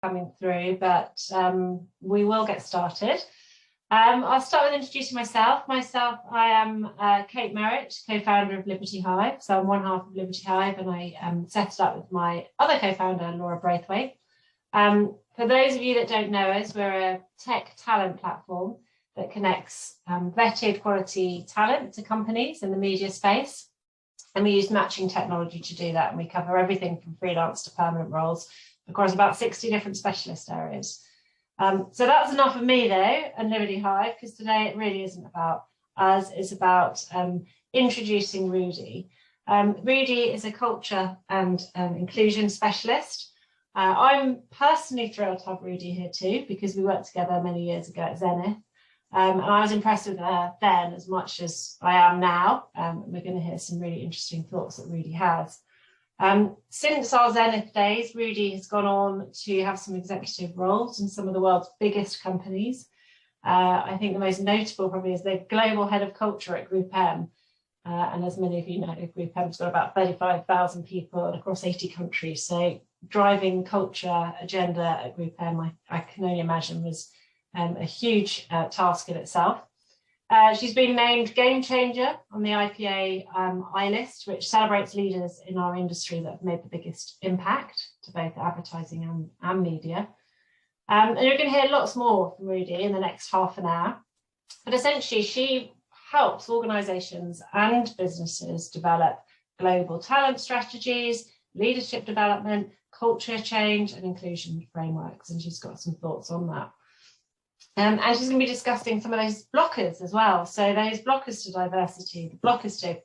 coming through, but we will get started. I'll start with introducing myself. I am Kate Merritt, co-founder of Liberty Hive. So I'm one half of Liberty Hive, and I set it up with my other co-founder, Laura Braithwaite. For those of you that don't know us, we're a tech talent platform that connects vetted quality talent to companies in the media space. And we use matching technology to do that. And we cover everything from freelance to permanent roles across about 60 different specialist areas. So that's enough of me, though, and Liberty Hive, because today it really isn't about us. It's about introducing Rudi. Rudi is a culture and inclusion specialist. I'm personally thrilled to have Rudi here too, because we worked together many years ago at Zenith. And I was impressed with her then as much as I am now. We're going to hear some really interesting thoughts that Rudi has. Since our Zenith days, Rudi has gone on to have some executive roles in some of the world's biggest companies. I think the most notable probably is the global head of culture at Group M. And as many of you know, Group M's got about 35,000 people across 80 countries. So driving culture agenda at Group M, I can only imagine, was a huge task in itself. She's been named Game Changer on the IPA I-list, which celebrates leaders in our industry that have made the biggest impact to both advertising and media. And you're going to hear lots more from Rudi in the next half an hour. But essentially, she helps organisations and businesses develop global talent strategies, leadership development, culture change, and inclusion frameworks. And she's got some thoughts on that. And she's going to be discussing some of those blockers as well. So those blockers to diversity, the blockers to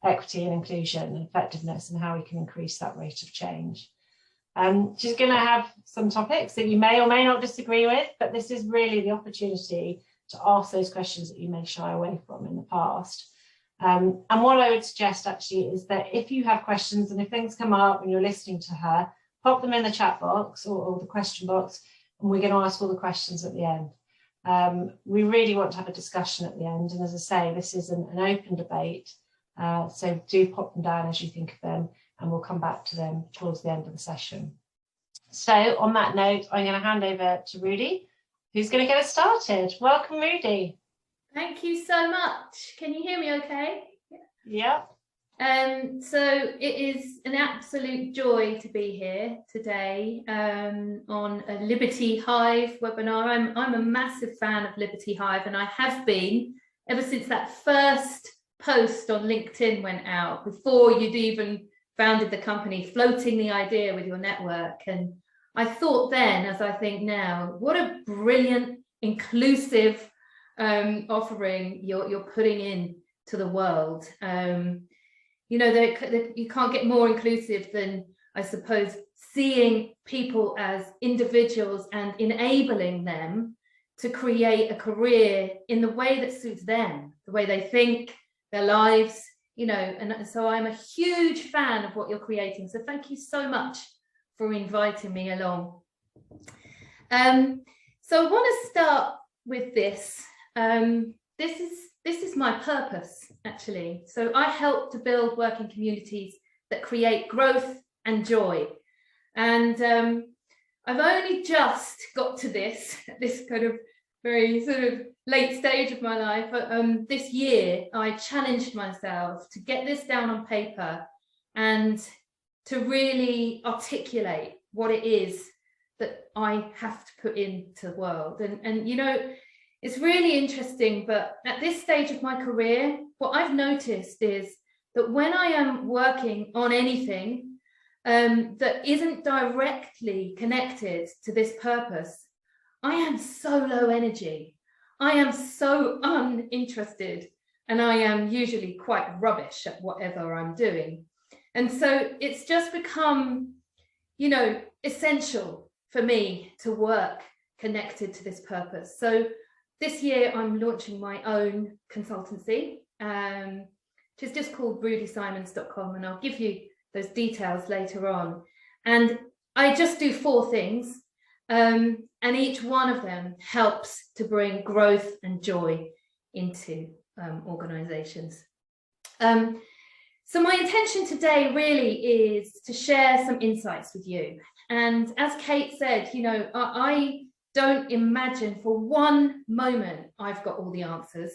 equity and inclusion and effectiveness, and how we can increase that rate of change. She's going to have some topics that you may or may not disagree with, but this is really the opportunity to ask those questions that you may shy away from in the past. And what I would suggest actually is that if you have questions and if things come up when you're listening to her, pop them in the chat box or the question box, and we're going to ask all the questions at the end. We really want to have a discussion at the end. And as I say, this is an open debate. So do pop them down as you think of them, and we'll come back to them towards the end of the session. So on that note, I'm going to hand over to Rudi, who's going to get us started. Welcome, Rudi. Thank you so much. Can you hear me okay? Yeah. So it is an absolute joy to be here today on a Liberty Hive webinar. I'm a massive fan of Liberty Hive, and I have been ever since that first post on LinkedIn went out, before you'd even founded the company, floating the idea with your network. And I thought then, as I think now, what a brilliant, inclusive offering you're putting in to the world. You know, you can't get more inclusive than, I suppose, seeing people as individuals and enabling them to create a career in the way that suits them, the way they think, their lives, you know. And so I'm a huge fan of what you're creating. So thank you so much for inviting me along. So I want to start with this. This is my purpose, actually. So I help to build working communities that create growth and joy. And I've only just got to this kind of very sort of late stage of my life. This year, I challenged myself to get this down on paper and to really articulate what it is that I have to put into the world. And you know, it's really interesting, but at this stage of my career, what I've noticed is that when I am working on anything that isn't directly connected to this purpose, I am so low energy. I am so uninterested, and I am usually quite rubbish at whatever I'm doing. And so it's just become, you know, essential for me to work connected to this purpose. So this year, I'm launching my own consultancy, which is just called rudisymons.com, and I'll give you those details later on. And I just do 4 things, and each one of them helps to bring growth and joy into organisations. So my intention today really is to share some insights with you. And as Kate said, you know, I don't imagine for one moment I've got all the answers.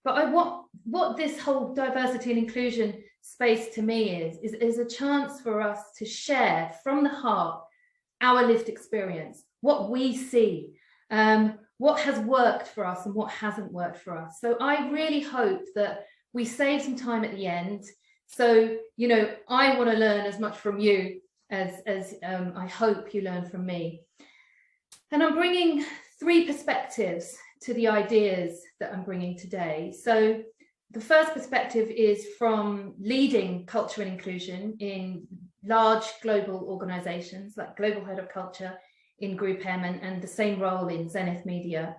But what this whole diversity and inclusion space to me is a chance for us to share from the heart our lived experience, what we see, what has worked for us and what hasn't worked for us. So I really hope that we save some time at the end. So, you know, I want to learn as much from you as I hope you learn from me. And I'm bringing 3 perspectives to the ideas that I'm bringing today. So the first perspective is from leading culture and inclusion in large global organizations like Global Head of Culture in Group M and the same role in Zenith Media.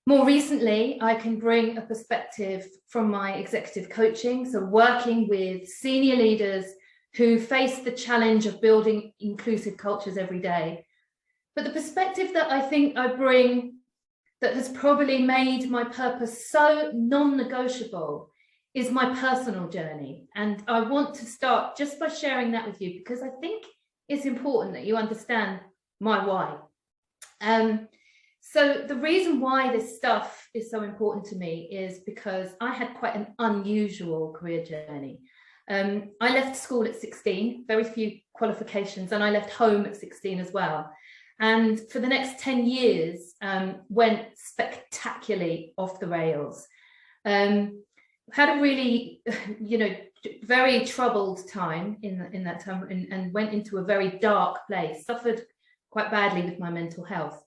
More recently, I can bring a perspective from my executive coaching, so working with senior leaders who face the challenge of building inclusive cultures every day. But the perspective that I think I bring that has probably made my purpose so non-negotiable is my personal journey. And I want to start just by sharing that with you, because I think it's important that you understand my why. So the reason why this stuff is so important to me is because I had quite an unusual career journey. I left school at 16, very few qualifications, and I left home at 16 as well. And for the next 10 years, went spectacularly off the rails. Had a really, you know, very troubled time in that time, and went into a very dark place, suffered quite badly with my mental health.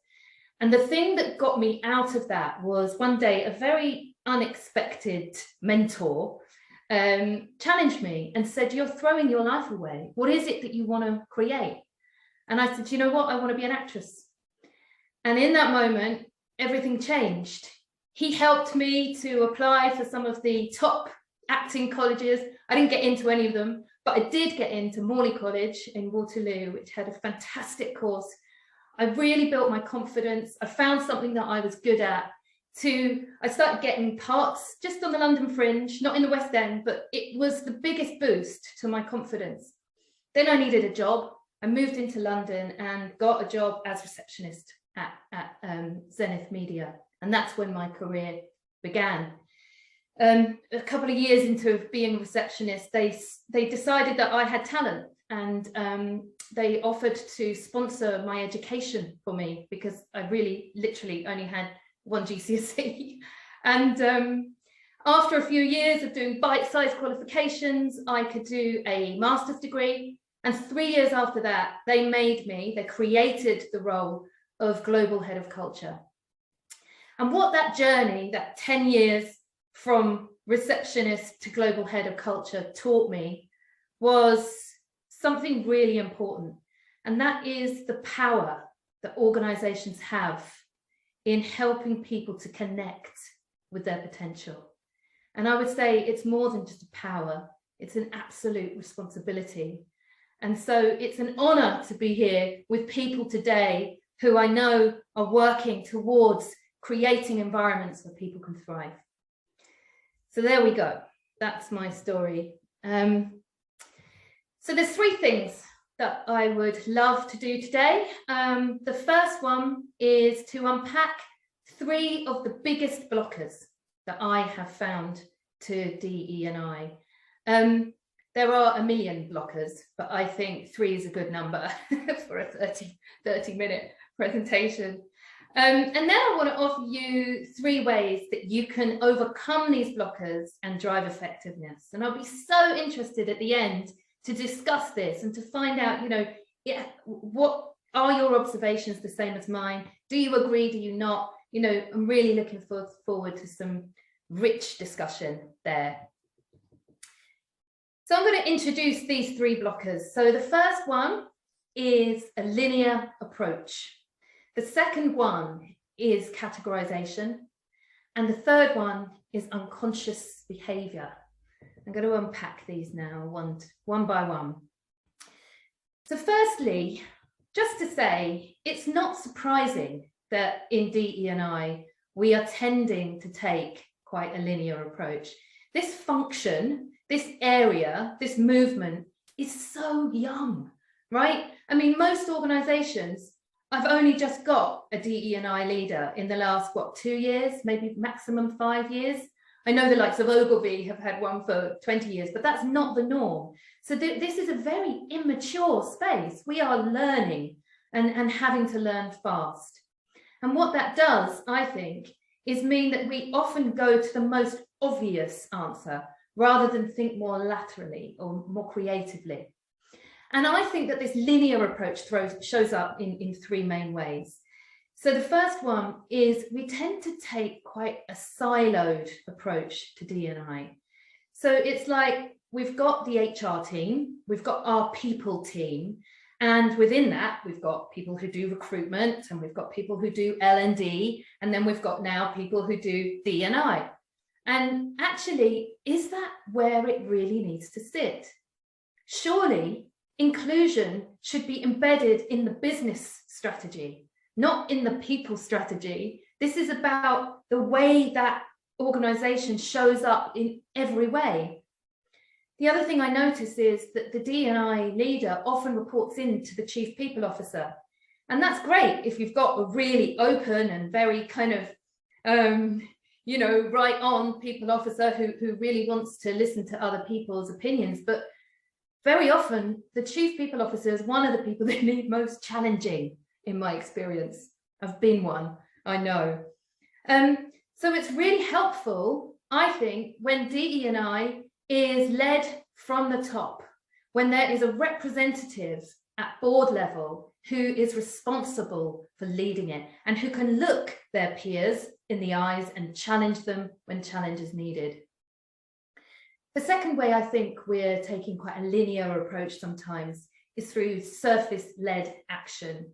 And the thing that got me out of that was one day a very unexpected mentor challenged me and said, "You're throwing your life away. What is it that you want to create?" And I said, "You know what? I want to be an actress." And in that moment, everything changed. He helped me to apply for some of the top acting colleges. I didn't get into any of them, but I did get into Morley College in Waterloo, which had a fantastic course. I really built my confidence. I found something that I was good at. I started getting parts just on the London Fringe, not in the West End, but it was the biggest boost to my confidence. Then I needed a job. I moved into London and got a job as receptionist at Zenith Media. And that's when my career began. A couple of years into being a receptionist, they decided that I had talent, and they offered to sponsor my education for me because I really literally only had 1 GCSE. And after a few years of doing bite-sized qualifications, I could do a master's degree. And 3 years after that, they created the role of Global Head of Culture. And what that journey, that 10 years from receptionist to Global Head of Culture taught me was something really important. And that is the power that organizations have in helping people to connect with their potential. And I would say it's more than just a power, it's an absolute responsibility. And so it's an honor to be here with people today who I know are working towards creating environments where people can thrive. So there we go. That's my story. So there's 3 things that I would love to do today. The first one is to unpack 3 of the biggest blockers that I have found to DE&I. There are a million blockers, but I think 3 is a good number for a 30-minute presentation. And then I want to offer you 3 ways that you can overcome these blockers and drive effectiveness. And I'll be so interested at the end to discuss this and to find out, you know, what are your observations the same as mine? Do you agree? Do you not? You know, I'm really looking forward to some rich discussion there. So I'm going to introduce these 3 blockers. So the first one is a linear approach. The second one is categorization. And the third one is unconscious behavior. I'm going to unpack these now one by one. So firstly, just to say, it's not surprising that in DE&I, we are tending to take quite a linear approach. This function, this area, this movement is so young, right? I mean, most organizations, I've only just got a DE&I leader in the last, what, 2 years, maybe maximum 5 years. I know the likes of Ogilvy have had one for 20 years, but that's not the norm. So this is a very immature space. We are learning and having to learn fast. And what that does, I think, is mean that we often go to the most obvious answer rather than think more laterally or more creatively. And I think that this linear approach shows up in 3 main ways. So the first one is we tend to take quite a siloed approach to D&I. So it's like we've got the HR team, we've got our people team, and within that, we've got people who do recruitment, and we've got people who do L&D, and then we've got now people who do D&I. And actually, is that where it really needs to sit? Surely, inclusion should be embedded in the business strategy, not in the people strategy. This is about the way that organization shows up in every way. The other thing I notice is that the D&I leader often reports into the chief people officer. And that's great if you've got a really open and very kind of, right on people officer who really wants to listen to other people's opinions. But very often, the chief people officer is one of the people they need most challenging, in my experience. I've been one, I know. So it's really helpful, I think, when DE&I is led from the top, when there is a representative at board level who is responsible for leading it and who can look their peers in the eyes and challenge them when challenge is needed. The second way I think we're taking quite a linear approach sometimes is through surface-led action.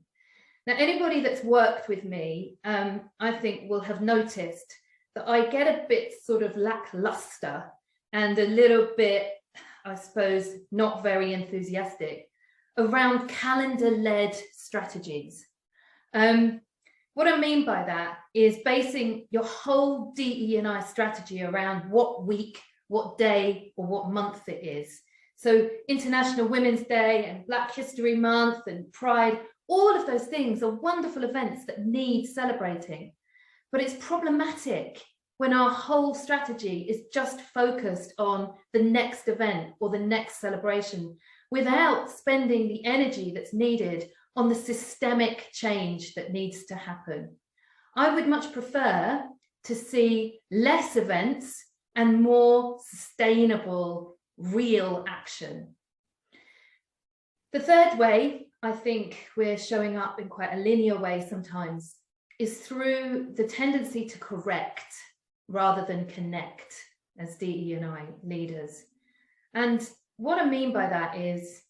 Now, anybody that's worked with me, I think will have noticed that I get a bit sort of lackluster and a little bit, I suppose, not very enthusiastic around calendar-led strategies. What I mean by that is basing your whole DE&I strategy around what week, what day, or what month it is. So International Women's Day and Black History Month and Pride, all of those things are wonderful events that need celebrating. But it's problematic when our whole strategy is just focused on the next event or the next celebration without spending the energy that's needed on the systemic change that needs to happen. I would much prefer to see less events and more sustainable, real action. The third way I think we're showing up in quite a linear way sometimes is through the tendency to correct rather than connect as DE&I leaders. And what I mean by that is,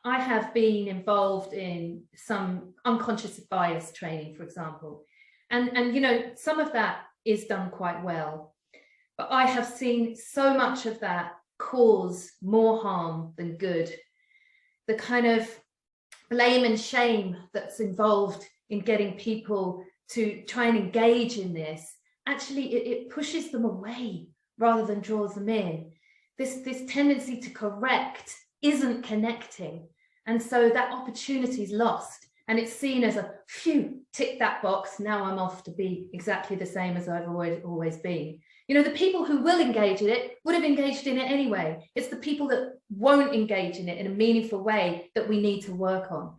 I have been involved in some unconscious bias training, for example, and some of that is done quite well. But I have seen so much of that cause more harm than good. The kind of blame and shame that's involved in getting people to try and engage in this, actually it pushes them away rather than draws them in. This tendency to correct isn't connecting. And so that opportunity is lost. And it's seen as a, phew, tick that box, now I'm off to be exactly the same as I've always been. The people who will engage in it would have engaged in it anyway. It's the people that won't engage in it in a meaningful way that we need to work on.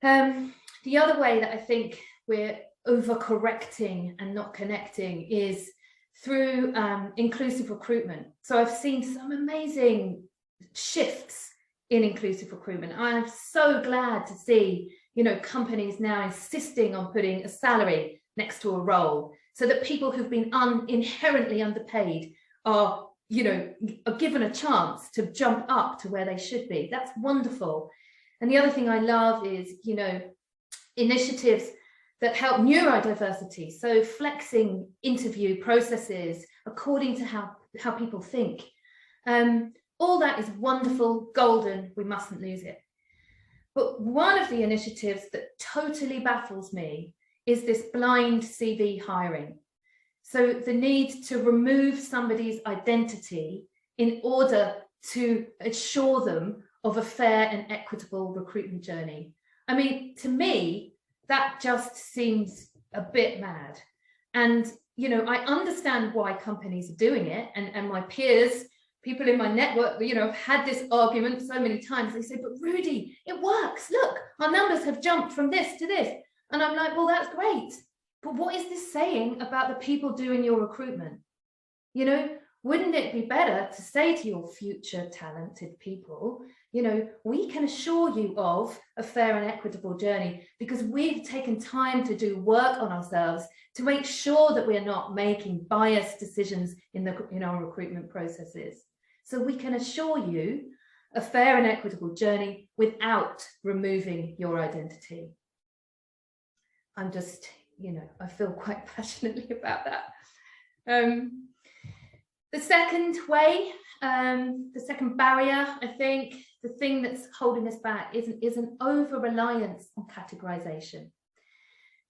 The other way that I think we're overcorrecting and not connecting is through inclusive recruitment. So I've seen some amazing shifts in inclusive recruitment. I'm so glad to see, companies now insisting on putting a salary next to a role so that people who've been inherently underpaid are given a chance to jump up to where they should be. That's wonderful. And the other thing I love is, initiatives that help neurodiversity. So flexing interview processes according to how people think. All that is wonderful, golden, we mustn't lose it. But one of the initiatives that totally baffles me is this blind CV hiring. So the need to remove somebody's identity in order to assure them of a fair and equitable recruitment journey. I mean, to me, that just seems a bit mad. And, you know, I understand why companies are doing it, and my peers, people in my network, you know, have had this argument so many times. They say, but Rudi, it works. Look, our numbers have jumped from this to this. And I'm like, well, that's great. But what is this saying about the people doing your recruitment? You know, wouldn't it be better to say to your future talented people, you know, we can assure you of a fair and equitable journey because we've taken time to do work on ourselves to make sure that we're not making biased decisions in our recruitment processes. So we can assure you a fair and equitable journey without removing your identity. I'm just, you know, I feel quite passionately about that. The second way, the second barrier, I think, the thing that's holding us back is an over-reliance on categorization.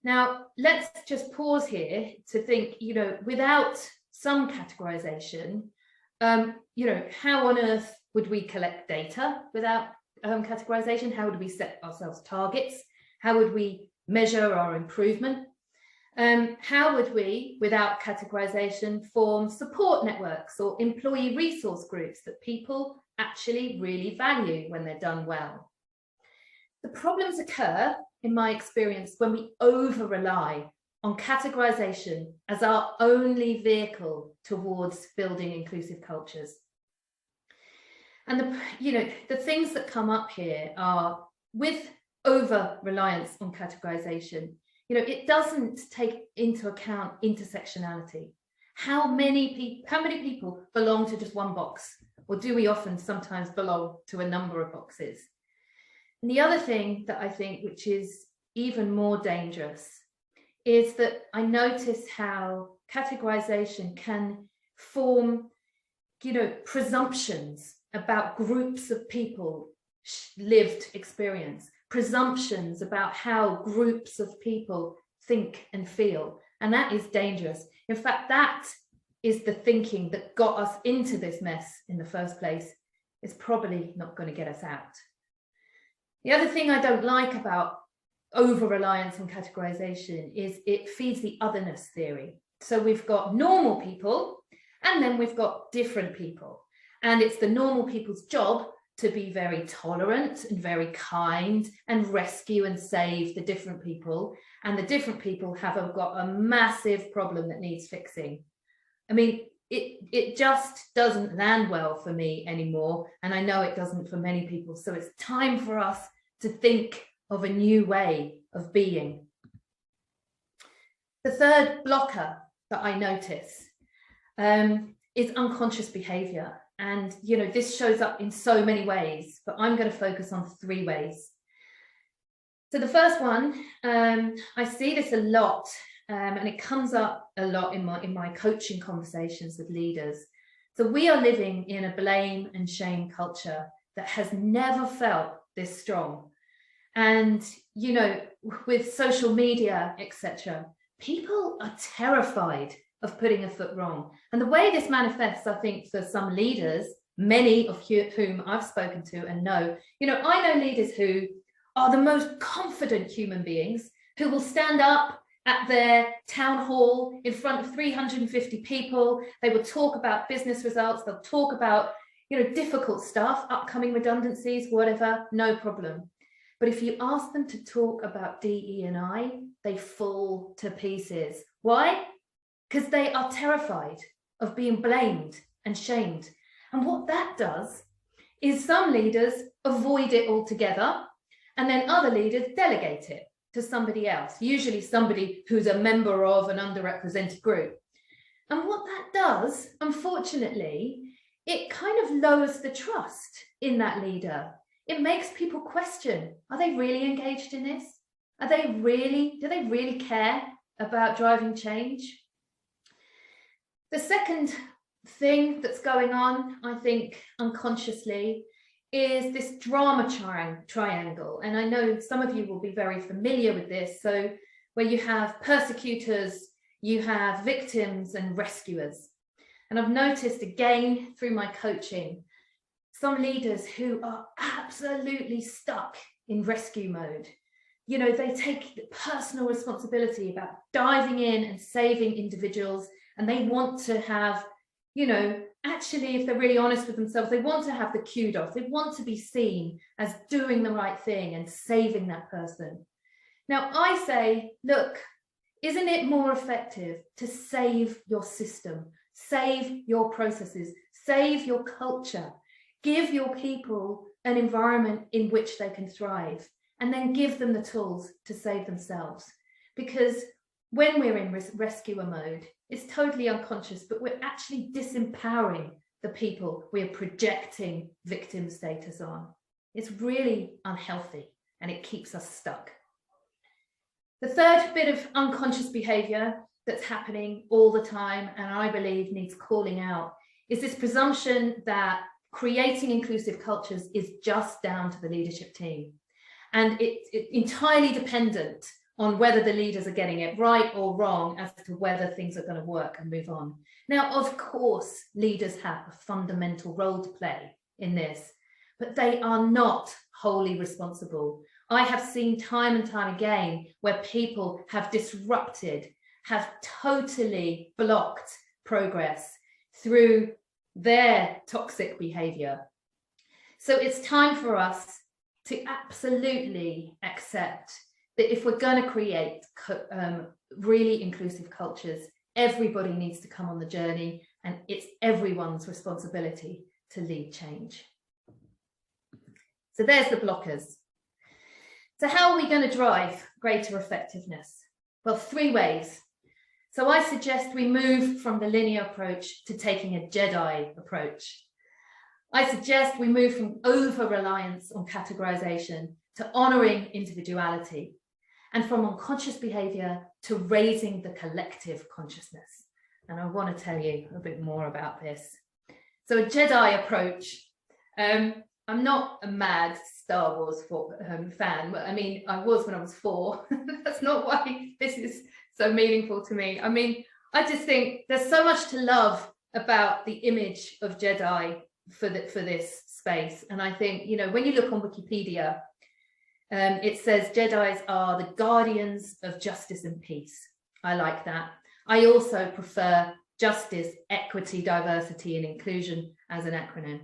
Now, let's just pause here to think, you know, without some categorization, you know, how on earth would we collect data without categorization? How would we set ourselves targets? How would we measure our improvement? How would we, without categorization, form support networks or employee resource groups that people actually really value when they're done well? The problems occur, in my experience, when we over-rely on categorization as our only vehicle towards building inclusive cultures. And the things that come up here are, with over-reliance on categorization, you know, it doesn't take into account intersectionality. How many people belong to just one box? Or do we often sometimes belong to a number of boxes? And the other thing that I think, which is even more dangerous, is that I notice how categorization can form, you know, presumptions about groups of people lived experience, presumptions about how groups of people think and feel. And that is dangerous. In fact, that is the thinking that got us into this mess in the first place. It's probably not going to get us out. The other thing I don't like about over-reliance on categorization is it feeds the otherness theory. So we've got normal people, and then we've got different people. And it's the normal people's job to be very tolerant and very kind and rescue and save the different people. And the different people have got a massive problem that needs fixing. I mean, it just doesn't land well for me anymore. And I know it doesn't for many people. So it's time for us to think of a new way of being. The third blocker that I notice is unconscious behavior. And, you know, this shows up in so many ways, but I'm going to focus on 3 ways. So the first one, I see this a lot, and it comes up a lot in my coaching conversations with leaders. So we are living in a blame and shame culture that has never felt this strong. And, you know, with social media, etc., people are terrified of putting a foot wrong. And the way this manifests, I think, for some leaders, many of whom I've spoken to and know, you know, I know leaders who are the most confident human beings who will stand up at their town hall in front of 350 people. They will talk about business results. They'll talk about, you know, difficult stuff, upcoming redundancies, whatever, no problem. But if you ask them to talk about DE&I, they fall to pieces. Why? Because they are terrified of being blamed and shamed. And what that does is some leaders avoid it altogether, and then other leaders delegate it to somebody else, usually somebody who's a member of an underrepresented group. And what that does, unfortunately, it kind of lowers the trust in that leader. It makes people question, are they really engaged in this? Do they really care about driving change? The second thing that's going on, I think, unconsciously, is this drama triangle. And I know some of you will be very familiar with this. So where you have persecutors, you have victims and rescuers. And I've noticed again through my coaching, some leaders who are absolutely stuck in rescue mode. You know, they take personal responsibility about diving in and saving individuals, and they want to have, you know, actually, if they're really honest with themselves, they want to have the kudos. They want to be seen as doing the right thing and saving that person. Now, I say, look, isn't it more effective to save your system, save your processes, save your culture, give your people an environment in which they can thrive, and then give them the tools to save themselves? Because when we're in rescuer mode, it's totally unconscious, but we're actually disempowering the people we're projecting victim status on. It's really unhealthy, and it keeps us stuck. The third bit of unconscious behavior that's happening all the time, and I believe needs calling out, is this presumption that creating inclusive cultures is just down to the leadership team. And it's entirely dependent on whether the leaders are getting it right or wrong as to whether things are going to work and move on. Now, of course, leaders have a fundamental role to play in this, but they are not wholly responsible. I have seen time and time again where people have disrupted, have totally blocked progress through their toxic behavior. So it's time for us to absolutely accept that if we're going to create really inclusive cultures, everybody needs to come on the journey, and it's everyone's responsibility to lead change. So there's the blockers. So how are we going to drive greater effectiveness? Well, 3 ways. So I suggest we move from the linear approach to taking a Jedi approach. I suggest we move from over-reliance on categorization to honoring individuality, and from unconscious behavior to raising the collective consciousness. And I want to tell you a bit more about this. So a Jedi approach, I'm not a mad Star Wars fan, but I mean, I was when I was 4. That's not why this is so meaningful to me. I mean, I just think there's so much to love about the image of Jedi for this space. And I think, you know, when you look on Wikipedia, it says Jedis are the guardians of justice and peace. I like that. I also prefer justice, equity, diversity, and inclusion as an acronym.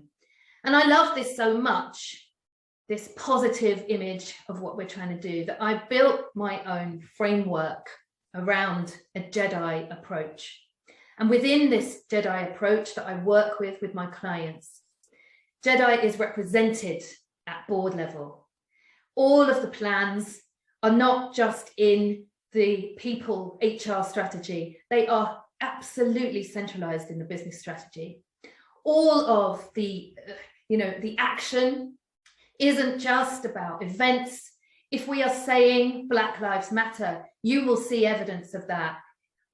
And I love this so much, this positive image of what we're trying to do, that I built my own framework around a Jedi approach. And within this Jedi approach that I work with my clients, Jedi is represented at board level. All of the plans are not just in the people HR strategy, they are absolutely centralized in the business strategy. All of the, the action isn't just about events. If we are saying Black Lives Matter, you will see evidence of that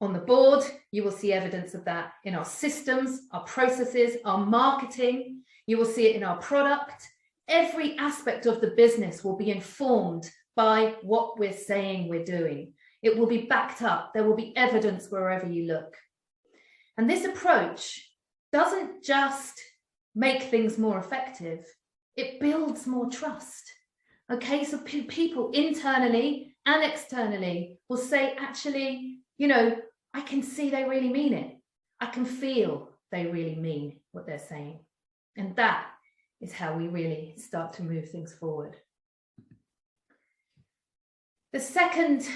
on the board. You will see evidence of that in our systems, our processes, our marketing. You will see it in our product. Every aspect of the business will be informed by what we're saying we're doing. It will be backed up. There will be evidence wherever you look. And this approach doesn't just make things more effective, it builds more trust. Okay, so people internally and externally will say, actually, I can see they really mean it. I can feel they really mean what they're saying. And that is how we really start to move things forward. The second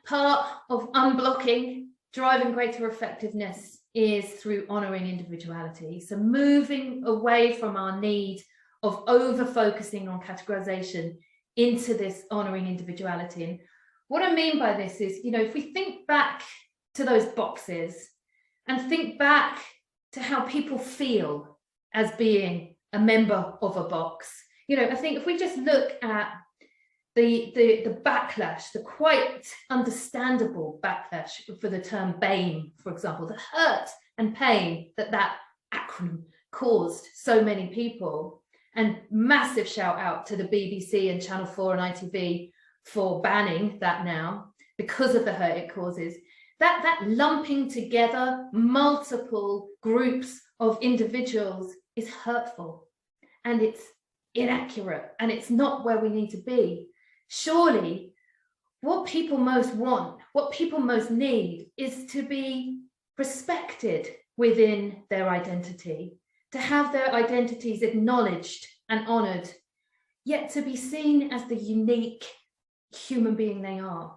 part of unblocking, driving greater effectiveness, is through honouring individuality. So moving away from our need of over-focusing on categorization into this honouring individuality. And what I mean by this is, if we think back to those boxes and think back to how people feel as being a member of a box, I think if we just look at the backlash, the quite understandable backlash for the term BAME, for example, the hurt and pain that acronym caused so many people, and massive shout out to the BBC and Channel 4 and ITV for banning that now because of the hurt it causes. That lumping together multiple groups of individuals is hurtful. and it's inaccurate and it's not where we need to be. Surely what people most want, what people most need, is to be respected within their identity, to have their identities acknowledged and honoured, yet to be seen as the unique human being they are.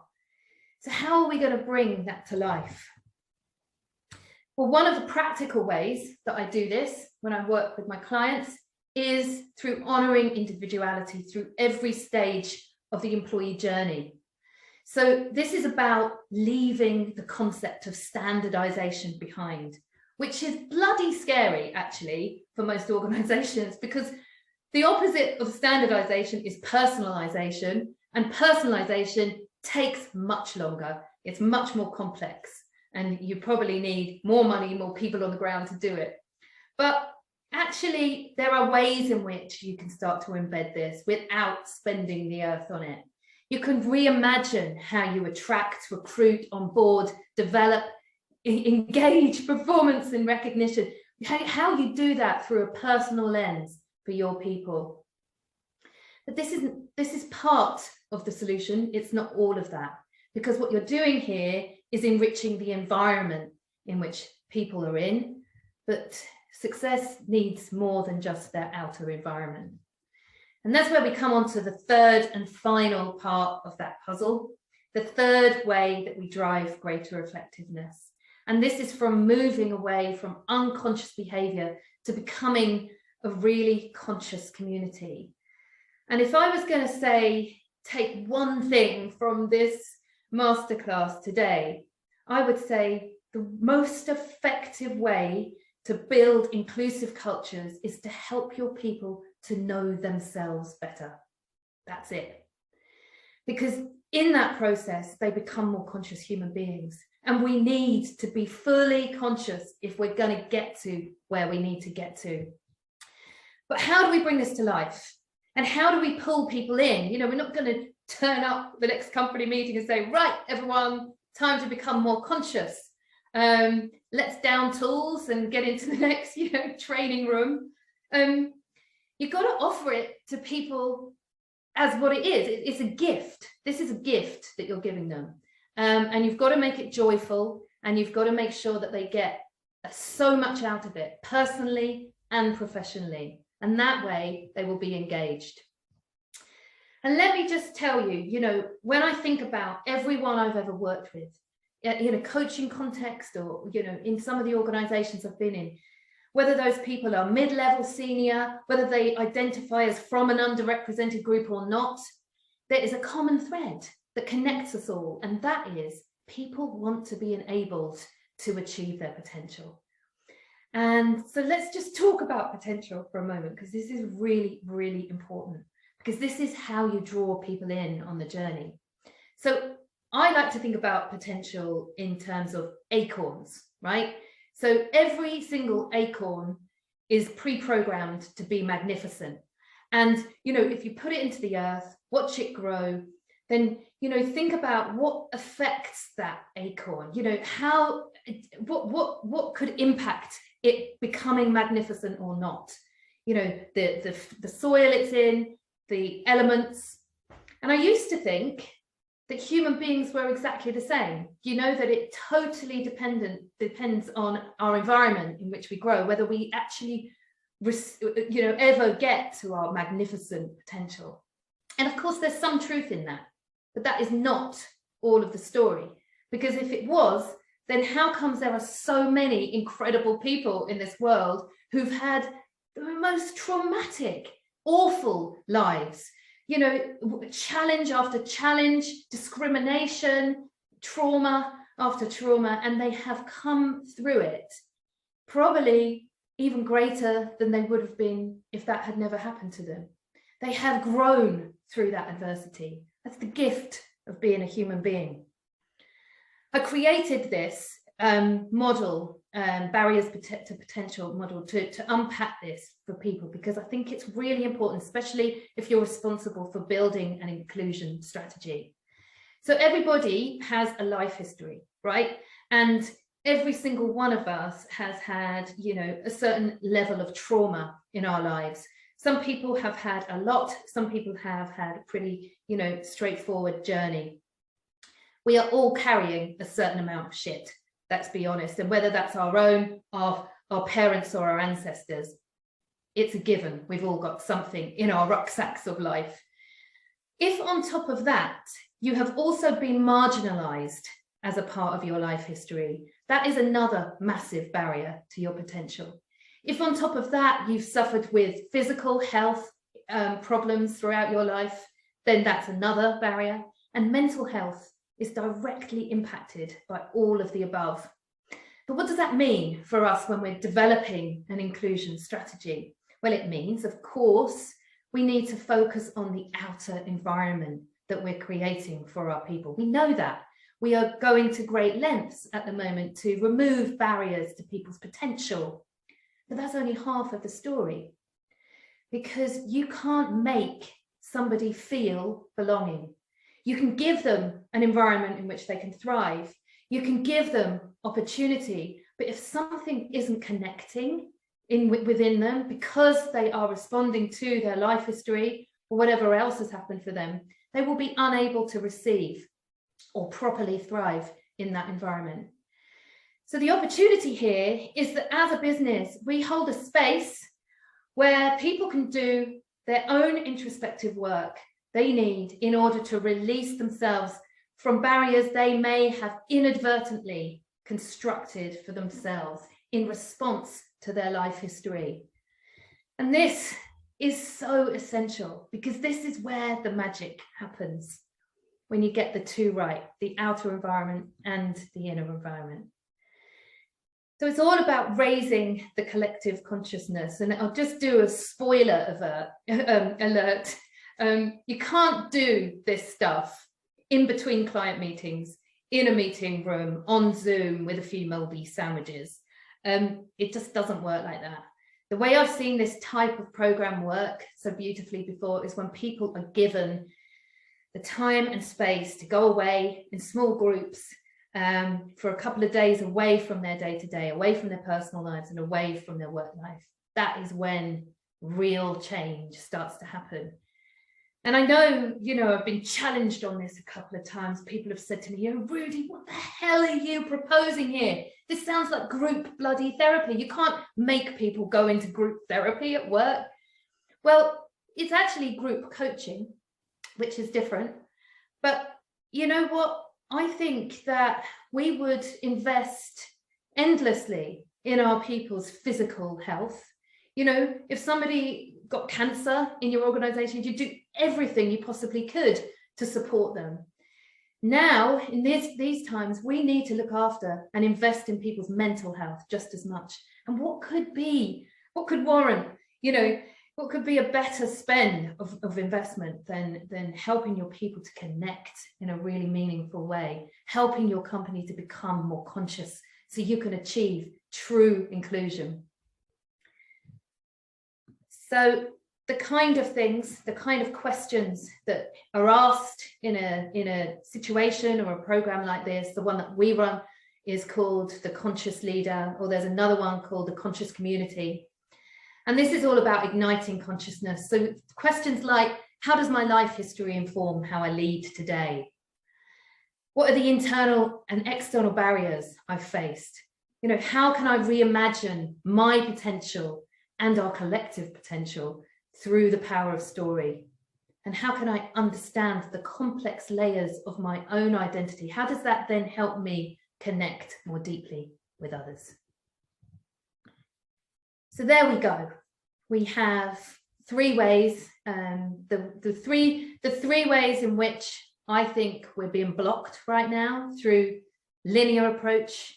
So how are we going to bring that to life? Well, one of the practical ways that I do this when I work with my clients is through honouring individuality through every stage of the employee journey. So this is about leaving the concept of standardization behind, which is bloody scary, actually, for most organizations, because the opposite of standardization is personalization, and personalization takes much longer. It's much more complex, and you probably need more money, more people on the ground to do it. But actually, there are ways in which you can start to embed this without spending the earth on it. You can reimagine how you attract, recruit, onboard, develop, engage, performance and recognition, how you do that through a personal lens for your people. But this is part of the solution. It's not all of that, because what you're doing here is enriching the environment in which people are in. But success needs more than just their outer environment. And that's where we come on to the third and final part of that puzzle, the third way that we drive greater effectiveness. And this is from moving away from unconscious behavior to becoming a really conscious community. And if I was going to say, take one thing from this masterclass today, I would say the most effective way to build inclusive cultures is to help your people to know themselves better. That's it. Because in that process, they become more conscious human beings. And we need to be fully conscious if we're going to get to where we need to get to. But how do we bring this to life? And how do we pull people in? You know, we're not going to turn up the next company meeting and say, right, everyone, time to become more conscious. Let's down tools and get into the next, training room. You've got to offer it to people as what it is. It's a gift. This is a gift that you're giving them. And you've got to make it joyful, and you've got to make sure that they get so much out of it, personally and professionally. And that way they will be engaged. And let me just tell you, when I think about everyone I've ever worked with, in a coaching context or, in some of the organizations I've been in, whether those people are mid-level, senior, whether they identify as from an underrepresented group or not, there is a common thread that connects us all. And that is people want to be enabled to achieve their potential. And so let's just talk about potential for a moment, because this is really, really important, because this is how you draw people in on the journey. So I like to think about potential in terms of acorns, right? So every single acorn is pre-programmed to be magnificent. And, if you put it into the earth, watch it grow, then, think about what affects that acorn, what could impact it becoming magnificent or not, the soil it's in, the elements. And I used to think that human beings were exactly the same, that it totally depends on our environment in which we grow, whether we actually, ever get to our magnificent potential. And of course, there's some truth in that, but that is not all of the story. Because if it was, then how comes there are so many incredible people in this world who've had the most traumatic, awful lives? Challenge after challenge, discrimination, trauma after trauma, and they have come through it probably even greater than they would have been if that had never happened to them. They have grown through that adversity. That's the gift of being a human being. I created this model, barriers to potential model, to unpack this for people, because I think it's really important, especially if you're responsible for building an inclusion strategy. So everybody has a life history, right? And every single one of us has had, a certain level of trauma in our lives. Some people have had a lot, some people have had a pretty, straightforward journey. We are all carrying a certain amount of shit, let's be honest, and whether that's our own, our parents or our ancestors, it's a given. We've all got something in our rucksacks of life. If on top of that, you have also been marginalized as a part of your life history, that is another massive barrier to your potential. If on top of that, you've suffered with physical health problems throughout your life, then that's another barrier. And mental health is directly impacted by all of the above. But what does that mean for us when we're developing an inclusion strategy? Well, it means, of course, we need to focus on the outer environment that we're creating for our people. We know that. We are going to great lengths at the moment to remove barriers to people's potential. But that's only half of the story, because you can't make somebody feel belonging. You can give them an environment in which they can thrive. You can give them opportunity, but if something isn't connecting within them because they are responding to their life history or whatever else has happened for them, they will be unable to receive or properly thrive in that environment. So the opportunity here is that as a business, we hold a space where people can do their own introspective work they need in order to release themselves from barriers they may have inadvertently constructed for themselves in response to their life history. And this is so essential, because this is where the magic happens, when you get the two right, the outer environment and the inner environment. So it's all about raising the collective consciousness. And I'll just do a spoiler alert. You can't do this stuff in between client meetings, in a meeting room, on Zoom with a few moldy sandwiches. It just doesn't work like that. The way I've seen this type of program work so beautifully before is when people are given the time and space to go away in small groups for a couple of days away from their day-to-day, away from their personal lives and away from their work life. That is when real change starts to happen. And I know, I've been challenged on this a couple of times. People have said to me, Rudi, what the hell are you proposing here? This sounds like group bloody therapy. You can't make people go into group therapy at work. Well, it's actually group coaching, which is different. But you know what? I think that we would invest endlessly in our people's physical health. If somebody got cancer in your organization, you do everything you possibly could to support them. Now, in these times, we need to look after and invest in people's mental health just as much. And what could warrant, what could be a better spend of investment than helping your people to connect in a really meaningful way, helping your company to become more conscious so you can achieve true inclusion. So the kind of things, the kind of questions that are asked in a situation or a program like this, the one that we run is called the Conscious Leader, or there's another one called the Conscious Community. And this is all about igniting consciousness. So questions like, how does my life history inform how I lead today? What are the internal and external barriers I've faced? How can I reimagine my potential and our collective potential through the power of story? And how can I understand the complex layers of my own identity? How does that then help me connect more deeply with others? So there we go. We have three ways, the three ways in which I think we're being blocked right now: through linear approach,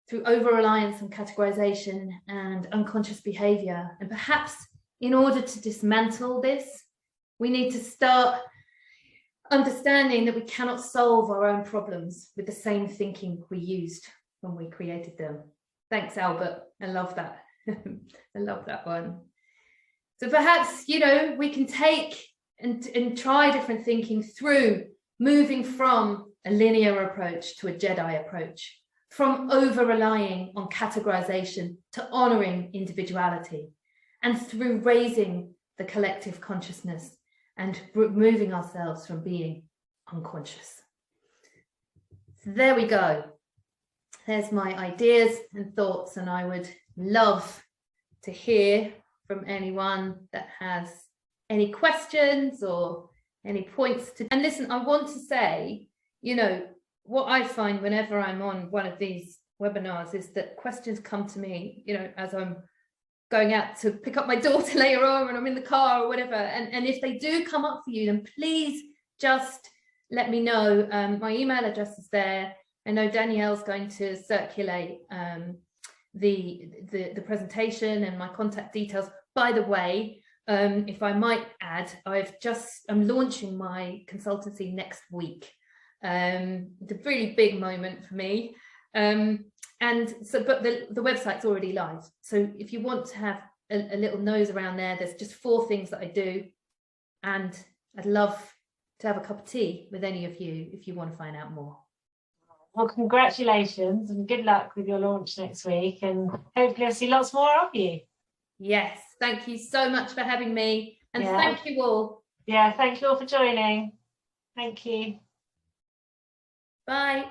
through over-reliance and categorization, and unconscious behavior. And perhaps in order to dismantle this, we need to start understanding that we cannot solve our own problems with the same thinking we used when we created them. Thanks, Albert. I love that. I love that one. So perhaps, we can take and try different thinking through moving from a linear approach to a Jedi approach, from over-relying on categorization to honoring individuality, and through raising the collective consciousness and removing ourselves from being unconscious. So there we go. There's my ideas and thoughts, and I would love to hear from anyone that has any questions or any points to. And listen, I want to say, you know, what I find whenever I'm on one of these webinars is that questions come to me, you know, as I'm going out to pick up my daughter later on, and I'm in the car or whatever. And if they do come up for you, then please just let me know. My email address is there. I know Danielle's going to circulate the presentation and my contact details. By the way, if I might add, I'm launching my consultancy next week. It's a really big moment for me. And so, but the website's already live. So if you want to have a little nose around there's just 4 things that I do. And I'd love to have a cup of tea with any of you if you want to find out more. Well, congratulations and good luck with your launch next week. And hopefully I'll see lots more of you. Yes, thank you so much for having me. And thank you all. Yeah, thank you all for joining. Thank you. Bye.